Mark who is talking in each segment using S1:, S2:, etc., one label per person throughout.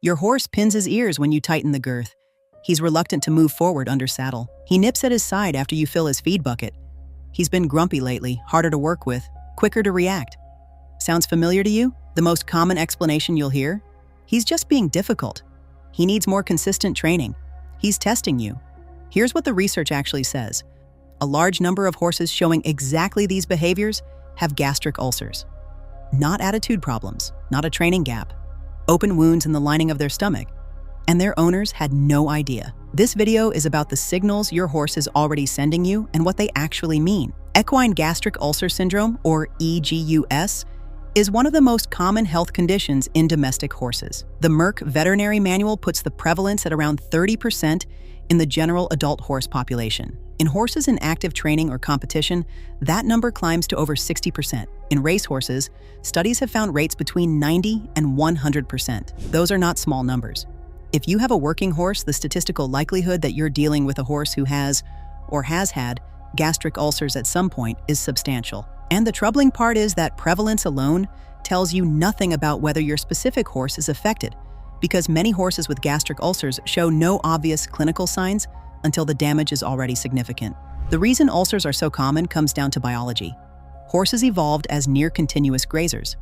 S1: Your horse pins his ears when you tighten the girth. He's reluctant to move forward under saddle. He nips at his side after you fill his feed bucket. He's been grumpy lately, harder to work with, quicker to react. Sounds familiar to you? The most common explanation you'll hear? He's just being difficult. He needs more consistent training. He's testing you. Here's what the research actually says. A large number of horses showing exactly these behaviors have gastric ulcers. Not attitude problems, not a training gap. Open wounds in the lining of their stomach. And their owners had no idea. This video is about the signals your horse is already sending you and what they actually mean. Equine gastric ulcer syndrome, or EGUS, is one of the most common health conditions in domestic horses. The Merck Veterinary Manual puts the prevalence at around 30% in the general adult horse population. In horses in active training or competition, that number climbs to over 60%. In racehorses, studies have found rates between 90 and 100%. Those are not small numbers. If you have a working horse, the statistical likelihood that you're dealing with a horse who has, or has had, gastric ulcers at some point is substantial. And the troubling part is that prevalence alone tells you nothing about whether your specific horse is affected, because many horses with gastric ulcers show no obvious clinical signs until the damage is already significant. The reason ulcers are so common comes down to biology. Horses evolved as near-continuous grazers.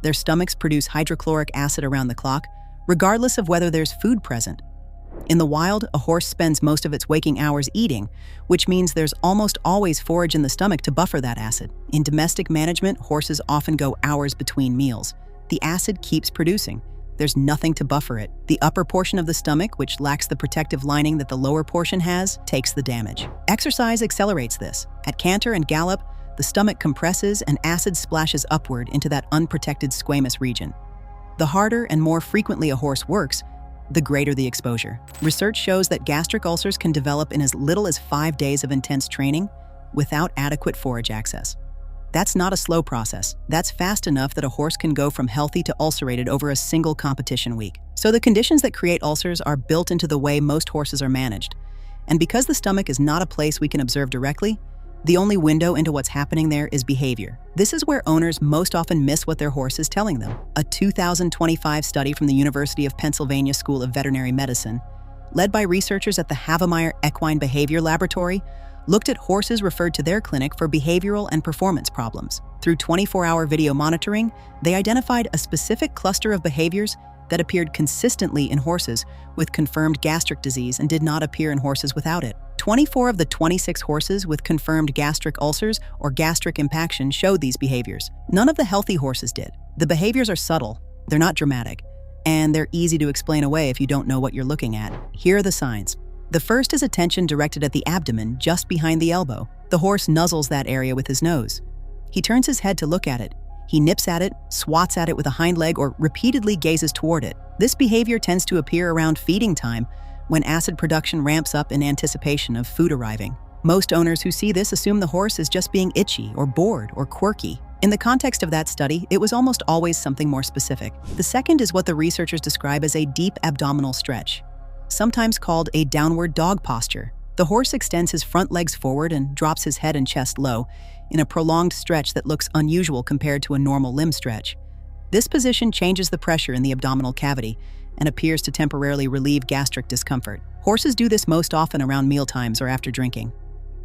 S1: Their stomachs produce hydrochloric acid around the clock, regardless of whether there's food present. In the wild, a horse spends most of its waking hours eating, which means there's almost always forage in the stomach to buffer that acid. In domestic management, horses often go hours between meals. The acid keeps producing. There's nothing to buffer it. The upper portion of the stomach, which lacks the protective lining that the lower portion has, takes the damage. Exercise accelerates this. At canter and gallop, the stomach compresses and acid splashes upward into that unprotected squamous region. The harder and more frequently a horse works, the greater the exposure. Research shows that gastric ulcers can develop in as little as 5 days of intense training without adequate forage access. That's not a slow process. That's fast enough that a horse can go from healthy to ulcerated over a single competition week. So the conditions that create ulcers are built into the way most horses are managed. And because the stomach is not a place we can observe directly, the only window into what's happening there is behavior. This is where owners most often miss what their horse is telling them. A 2025 study from the University of Pennsylvania School of Veterinary Medicine, led by researchers at the Havemeyer Equine Behavior Laboratory, looked at horses referred to their clinic for behavioral and performance problems. Through 24-hour video monitoring, they identified a specific cluster of behaviors that appeared consistently in horses with confirmed gastric disease and did not appear in horses without it. 24 of the 26 horses with confirmed gastric ulcers or gastric impaction showed these behaviors. None of the healthy horses did. The behaviors are subtle, they're not dramatic, and they're easy to explain away if you don't know what you're looking at. Here are the signs. The first is attention directed at the abdomen just behind the elbow. The horse nuzzles that area with his nose. He turns his head to look at it. He nips at it, swats at it with a hind leg, or repeatedly gazes toward it. This behavior tends to appear around feeding time, when acid production ramps up in anticipation of food arriving. Most owners who see this assume the horse is just being itchy or bored or quirky. In the context of that study, it was almost always something more specific. The second is what the researchers describe as a deep abdominal stretch, sometimes called a downward dog posture. The horse extends his front legs forward and drops his head and chest low in a prolonged stretch that looks unusual compared to a normal limb stretch. This position changes the pressure in the abdominal cavity and appears to temporarily relieve gastric discomfort. Horses do this most often around mealtimes or after drinking.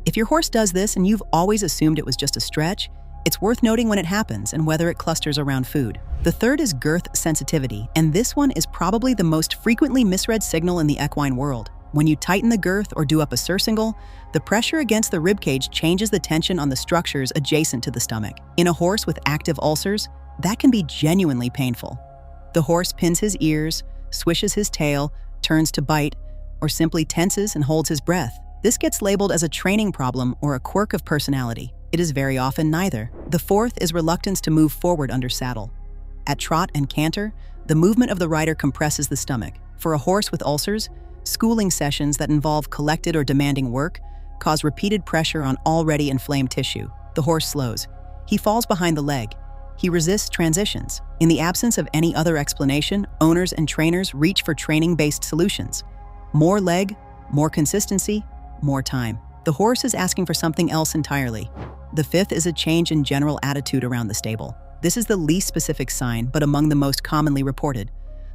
S1: If your horse does this and you've always assumed it was just a stretch, it's worth noting when it happens and whether it clusters around food. The third is girth sensitivity, and this one is probably the most frequently misread signal in the equine world. When you tighten the girth or do up a surcingle, the pressure against the ribcage changes the tension on the structures adjacent to the stomach. In a horse with active ulcers, that can be genuinely painful. The horse pins his ears, swishes his tail, turns to bite, or simply tenses and holds his breath. This gets labeled as a training problem or a quirk of personality. It is very often neither. The fourth is reluctance to move forward under saddle. At trot and canter, the movement of the rider compresses the stomach. For a horse with ulcers, schooling sessions that involve collected or demanding work cause repeated pressure on already inflamed tissue. The horse slows. He falls behind the leg. He resists transitions. In the absence of any other explanation, owners and trainers reach for training-based solutions. More leg, more consistency, more time. The horse is asking for something else entirely. The fifth is a change in general attitude around the stable. This is the least specific sign, but among the most commonly reported.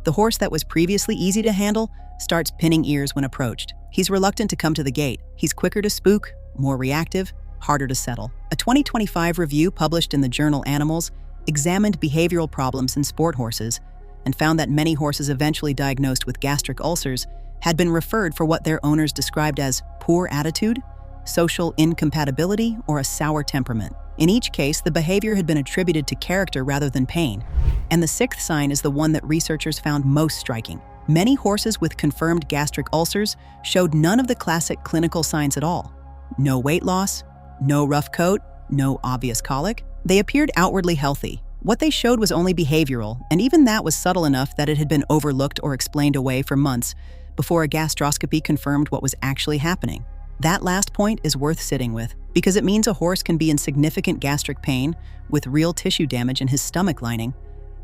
S1: The horse that was previously easy to handle starts pinning ears when approached. He's reluctant to come to the gate. He's quicker to spook, more reactive, harder to settle. A 2025 review published in the journal Animals examined behavioral problems in sport horses and found that many horses eventually diagnosed with gastric ulcers had been referred for what their owners described as poor attitude, social incompatibility, or a sour temperament. In each case, the behavior had been attributed to character rather than pain, and the sixth sign is the one that researchers found most striking. Many horses with confirmed gastric ulcers showed none of the classic clinical signs at all. No weight loss, no rough coat, no obvious colic. They appeared outwardly healthy. What they showed was only behavioral, and even that was subtle enough that it had been overlooked or explained away for months before a gastroscopy confirmed what was actually happening. That last point is worth sitting with, because it means a horse can be in significant gastric pain with real tissue damage in his stomach lining,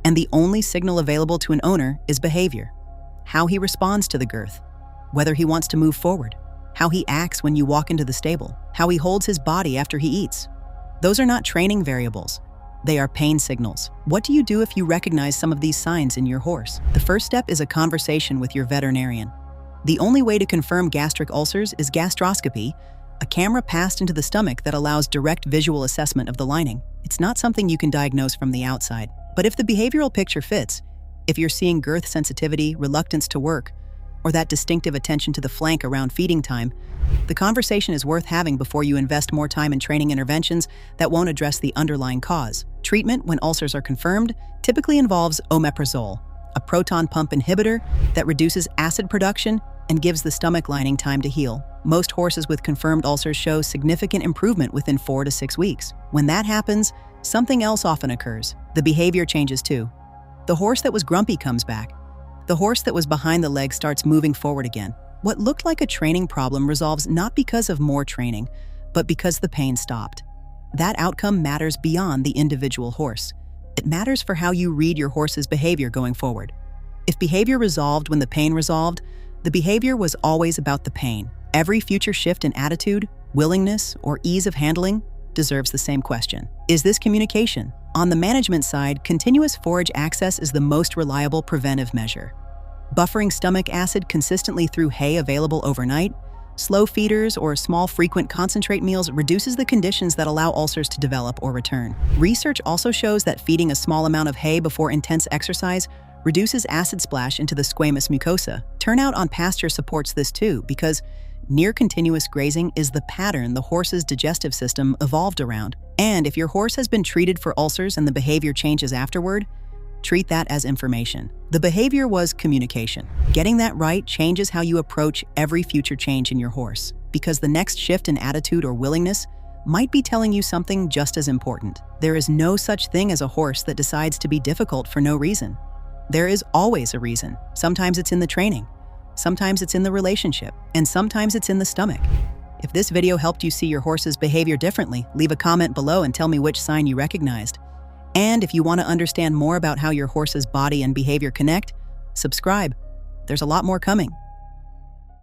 S1: and the only signal available to an owner is behavior. How he responds to the girth, whether he wants to move forward, how he acts when you walk into the stable, how he holds his body after he eats. Those are not training variables. They are pain signals. What do you do if you recognize some of these signs in your horse? The first step is a conversation with your veterinarian. The only way to confirm gastric ulcers is gastroscopy, a camera passed into the stomach that allows direct visual assessment of the lining. It's not something you can diagnose from the outside. But if the behavioral picture fits, if you're seeing girth sensitivity, reluctance to work, or that distinctive attention to the flank around feeding time, the conversation is worth having before you invest more time in training interventions that won't address the underlying cause. Treatment, when ulcers are confirmed, typically involves omeprazole, a proton pump inhibitor that reduces acid production and gives the stomach lining time to heal. Most horses with confirmed ulcers show significant improvement within 4 to 6 weeks. When that happens, something else often occurs. The behavior changes too. The horse that was grumpy comes back. The horse that was behind the leg starts moving forward again. What looked like a training problem resolves not because of more training, but because the pain stopped. That outcome matters beyond the individual horse. It matters for how you read your horse's behavior going forward. If behavior resolved when the pain resolved, the behavior was always about the pain. Every future shift in attitude, willingness, or ease of handling deserves the same question. Is this communication? On the management side, continuous forage access is the most reliable preventive measure. Buffering stomach acid consistently through hay available overnight, slow feeders, or small frequent concentrate meals reduces the conditions that allow ulcers to develop or return. Research also shows that feeding a small amount of hay before intense exercise reduces acid splash into the squamous mucosa. Turnout on pasture supports this too, because near continuous grazing is the pattern the horse's digestive system evolved around. And if your horse has been treated for ulcers and the behavior changes afterward, treat that as information. The behavior was communication. Getting that right changes how you approach every future change in your horse, because the next shift in attitude or willingness might be telling you something just as important. There is no such thing as a horse that decides to be difficult for no reason. There is always a reason. Sometimes it's in the training, sometimes it's in the relationship, and sometimes it's in the stomach. If this video helped you see your horse's behavior differently, leave a comment below and tell me which sign you recognized. And if you want to understand more about how your horse's body and behavior connect, subscribe. There's a lot more coming.